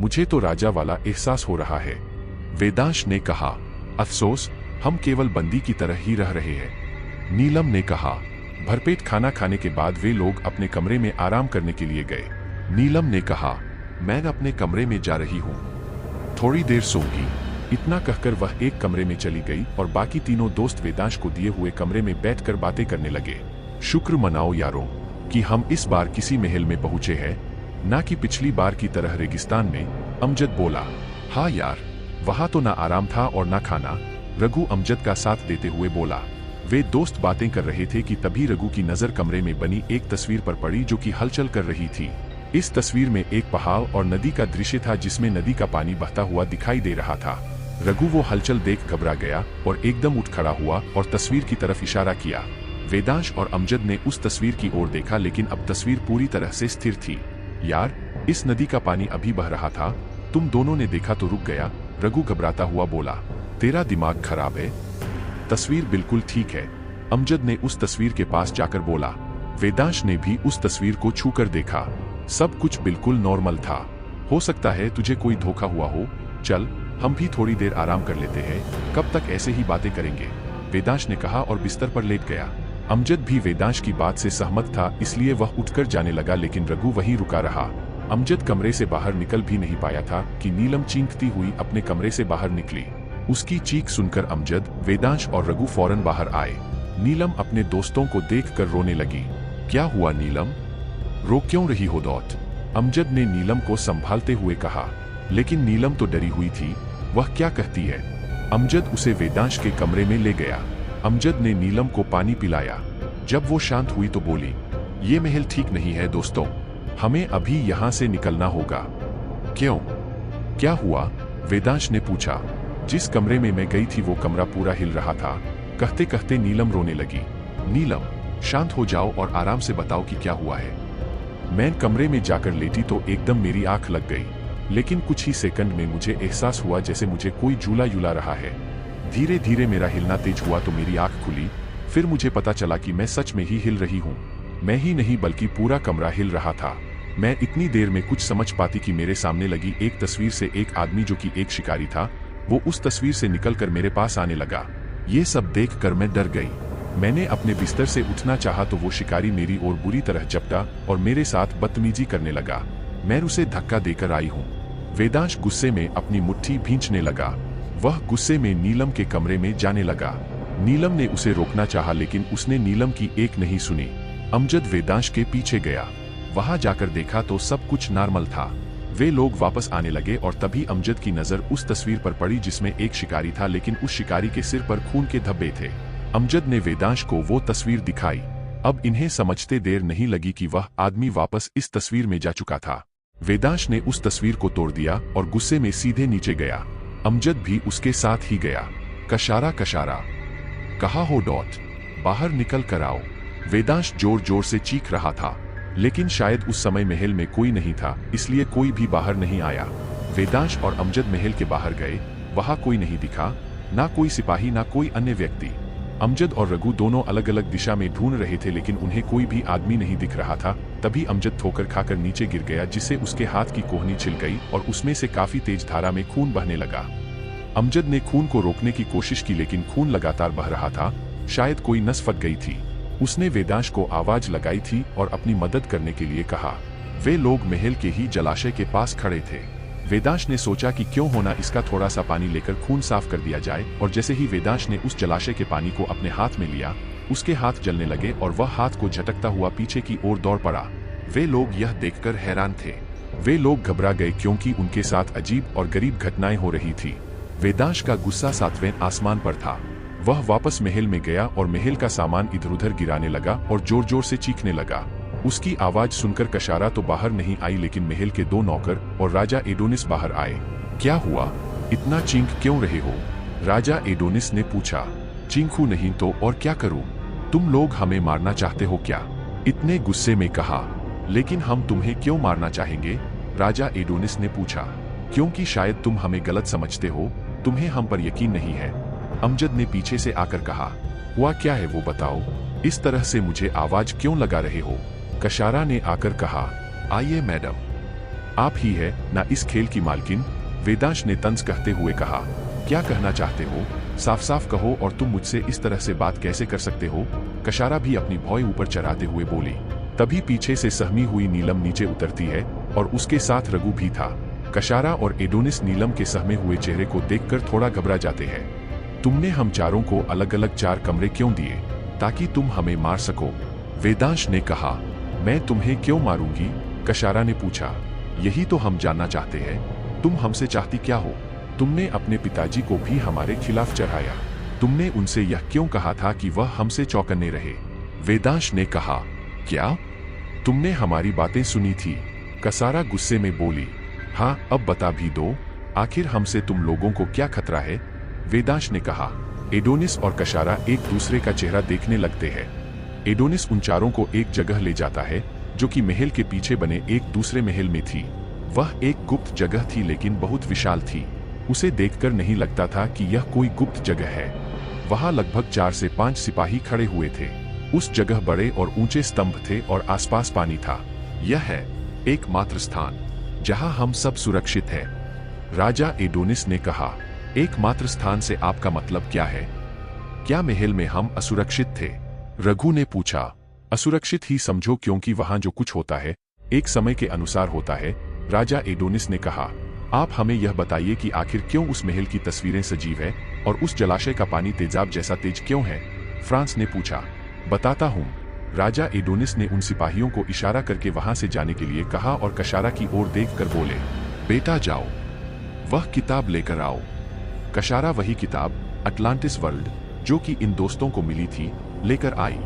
मुझे तो राजा वाला एहसास हो रहा है। वेदांश ने कहा, अफसोस, हम केवल बंदी की तरह ही रह रहे हैं। नीलम ने कहा। भरपेट खाना खाने के बाद वे लोग अपने कमरे में आराम करने के लिए गए। नीलम ने कहा, मैं अपने कमरे में जा रही हूँ, थोड़ी देर सोऊंगी। इतना कहकर वह एक कमरे में चली गई और बाकी तीनों दोस्त वेदांश को दिए हुए कमरे में बैठकर बातें करने लगे। शुक्र मनाओ यारों कि हम इस बार किसी महल में पहुंचे हैं, ना कि पिछली बार की तरह रेगिस्तान में। अमजद बोला। हाँ यार, वहां तो ना आराम था और ना खाना, रघु अमजद का साथ देते हुए बोला। वे दोस्त बातें कर रहे थे कि तभी रघु की नजर कमरे में बनी एक तस्वीर पर पड़ी जो कि हलचल कर रही थी। इस तस्वीर में एक पहाड़ और नदी का दृश्य था जिसमें नदी का पानी बहता हुआ दिखाई दे रहा था। रघु वो हलचल देख घबरा गया और एकदम उठ खड़ा हुआ और तस्वीर की तरफ इशारा किया। वेदांश और अमजद ने उस तस्वीर की ओर देखा, लेकिन अब तस्वीर पूरी तरह से स्थिर थी। यार, इस नदी का पानी अभी बह रहा था, तुम दोनों ने देखा तो रुक गया, रघु घबराता हुआ बोला। तेरा दिमाग खराब है, तस्वीर बिल्कुल ठीक है, अमजद ने उस तस्वीर के पास जाकर बोला। वेदांश ने भी उस तस्वीर को छूकर देखा, सब कुछ बिल्कुल नॉर्मल था। हो सकता है तुझे कोई धोखा हुआ हो, चल हम भी थोड़ी देर आराम कर लेते हैं, कब तक ऐसे ही बातें करेंगे, वेदांश ने कहा और बिस्तर पर लेट गया। अमजद भी वेदांश की बात से सहमत था, इसलिए वह उठकर जाने लगा, लेकिन रघु वहीं रुका रहा। अमजद कमरे से बाहर निकल भी नहीं पाया था कि नीलम चीखती हुई अपने कमरे से बाहर निकली। उसकी चीख सुनकर अमजद, वेदांश और रघु फौरन बाहर आए। नीलम अपने दोस्तों को देखकर रोने लगी। क्या हुआ नीलम, रो क्यों रही हो दौत, अमजद ने नीलम को संभालते हुए कहा। लेकिन नीलम तो डरी हुई थी, वह क्या कहती है। अमजद उसे वेदांश के कमरे में ले गया। अमजद ने नीलम को पानी पिलाया। जब वो शांत हुई तो बोली, ये महल ठीक नहीं है दोस्तों, हमें अभी यहाँ से निकलना होगा। क्यों, क्या हुआ, वेदांश ने पूछा। जिस कमरे में मैं गई थी वो कमरा पूरा हिल रहा था। कहते कहते नीलम रोने लगी। नीलम, शांत हो जाओ और आराम से बताओ कि क्या हुआ है। मैं कमरे में जाकर लेटी तो एकदम मेरी आंख लग गई, लेकिन कुछ ही सेकंड में मुझे एहसास हुआ जैसे मुझे कोई झूला झूला रहा है। धीरे धीरे मेरा हिलना तेज हुआ तो मेरी आंख खुली, फिर मुझे पता चला कि मैं सच में ही हिल रही हूँ। मैं ही नहीं बल्कि पूरा कमरा हिल रहा था। मैं इतनी देर में कुछ समझ पाती कि मेरे सामने लगी एक तस्वीर से एक आदमी जो कि एक शिकारी था, वो उस तस्वीर से निकलकर मेरे पास आने लगा। ये सब देखकर मैं डर गई। मैंने अपने बिस्तर से उठना चाहा तो वो शिकारी मेरी ओर बुरी तरह झपटा और मेरे साथ बदतमीजी करने लगा। मैं उसे धक्का देकर आई हूँ। वेदांश गुस्से में अपनी मुट्ठी भींचने लगा। वह गुस्से में नीलम के कमरे में जाने लगा। नीलम ने उसे रोकना चाहा, लेकिन उसने नीलम की एक नहीं सुनी। अमजद वेदांश के पीछे गया। वहां जाकर देखा तो सब कुछ नॉर्मल था। वे लोग वापस आने लगे और तभी अमजद की नजर उस तस्वीर पर पड़ी जिसमें एक शिकारी था, लेकिन उस शिकारी के सिर पर खून के धब्बे थे। अमजद ने वेदांश को वो तस्वीर दिखाई। अब इन्हें समझते देर नहीं लगी कि वह आदमी वापस इस तस्वीर में जा चुका था। वेदांश ने उस तस्वीर को तोड़ दिया और गुस्से में सीधे नीचे गया। अमजद भी उसके साथ ही गया। कशारा कशारा, कहा हो डॉट, बाहर निकल कर आओ। वेदांश जोर जोर से चीख रहा था, लेकिन शायद उस समय महल में कोई नहीं था, इसलिए कोई भी बाहर नहीं आया। वेदांश और अमजद महल के बाहर गए। वहां कोई नहीं दिखा, ना कोई सिपाही ना कोई अन्य व्यक्ति। अमजद और रघु दोनों अलग अलग दिशा में ढूंढ रहे थे, लेकिन उन्हें कोई भी आदमी नहीं दिख रहा था। तभी अमजद ठोकर खाकर नीचे गिर गया, जिससे उसके हाथ की कोहनी छिल गई और उसमें से काफी तेज धारा में खून बहने लगा। अमजद ने खून को रोकने की कोशिश की, लेकिन खून लगातार बह रहा था। शायद कोई नस फट गई थी। उसने वेदांश को आवाज लगाई थी और अपनी मदद करने के लिए कहा। वे लोग महल के ही जलाशय के पास खड़े थे। वेदांश ने सोचा कि क्यों होना इसका थोड़ा सा पानी लेकर खून साफ कर दिया जाए, और जैसे ही वेदांश ने उस जलाशय के पानी को अपने हाथ में लिया, उसके हाथ जलने लगे और वह हाथ को झटकता हुआ पीछे की ओर दौड़ पड़ा। वे लोग यह देखकर हैरान थे। वे लोग घबरा गए क्योंकि उनके साथ अजीब और गरीब घटनाएं हो रही थी। वेदांश का गुस्सा सातवें आसमान पर था। वह वापस महल में गया और महल का सामान इधर उधर गिराने लगा और जोर जोर से चीखने लगा। उसकी आवाज सुनकर कशारा तो बाहर नहीं आई, लेकिन महल के 2 नौकर और राजा एडोनिस बाहर आए। क्या हुआ, इतना चीख क्यों रहे हो, राजा एडोनिस ने पूछा। चीखूं नहीं तो और क्या करूं, तुम लोग हमें मारना चाहते हो क्या, इतने गुस्से में कहा। लेकिन हम तुम्हें क्यों मारना चाहेंगे, राजा एडोनिस ने पूछा। क्योंकि शायद तुम हमें गलत समझते हो, तुम्हें हम पर यकीन नहीं है, अमजद ने पीछे से आकर कहा। हुआ क्या है वो बताओ, इस तरह से मुझे आवाज क्यों लगा रहे हो, कशारा ने आकर कहा। आइए मैडम, आप ही है ना इस खेल की मालकिन? वेदांश ने तंज कहते हुए कहा। क्या कहना चाहते हो? साफ साफ कहो, और तुम मुझसे इस तरह से बात कैसे कर सकते हो? कशारा भी अपनी भौं ऊपर चढ़ाते हुए बोली। तभी पीछे से सहमी हुई नीलम नीचे उतरती है और उसके साथ रघु भी था। कशारा और एडोनिस नीलम के सहमे हुए चेहरे को देखकर थोड़ा घबरा जाते हैं। तुमने हम चारों को अलग अलग 4 कमरे क्यों दिए? ताकि तुम हमें मार सको? वेदांश ने कहा। मैं तुम्हें क्यों मारूंगी? कशारा ने पूछा। यही तो हम जानना चाहते हैं। तुम हमसे चाहती क्या हो? तुमने अपने पिताजी को भी हमारे खिलाफ चढ़ाया। तुमने उनसे यह क्यों कहा था कि वह हमसे चौकन्ने रहे? वेदांश ने कहा। क्या तुमने हमारी बातें सुनी थी? कसारा गुस्से में बोली। हाँ, अब बता भी दो, आखिर हमसे तुम लोगों को क्या खतरा है? वेदांश ने कहा। एडोनिस और कशारा एक दूसरे का चेहरा देखने लगते हैं। एडोनिस उन चारों को एक जगह ले जाता है जो कि महल के पीछे बने एक दूसरे महल में थी। वह एक गुप्त जगह थी, लेकिन बहुत विशाल थी। उसे देखकर नहीं लगता था कि यह कोई गुप्त जगह है। वहां लगभग 4 से 5 सिपाही खड़े हुए थे। उस जगह बड़े और ऊंचे स्तंभ थे और आसपास पानी था। यह है एकमात्र स्थान जहां हम सब सुरक्षित हैं। राजा एडोनिस ने कहा। एकमात्र स्थान से आपका मतलब क्या है? क्या महल में हम असुरक्षित थे? रघु ने पूछा। असुरक्षित ही समझो, क्योंकि वहां जो कुछ होता है एक समय के अनुसार होता है। राजा एडोनिस ने कहा। आप हमें यह बताइए कि आखिर क्यों उस महल की तस्वीरें सजीव है और उस जलाशय का पानी तेजाब जैसा तेज क्यों है? फ्रांस ने पूछा। बताता हूँ। राजा एडोनिस ने उन सिपाहियों को इशारा करके वहां से जाने के लिए कहा और कशारा की ओर देखकर बोले, बेटा जाओ, वह किताब लेकर आओ। कशारा वही किताब, अटलांटिस वर्ल्ड, जो कि इन दोस्तों को मिली थी, लेकर आई।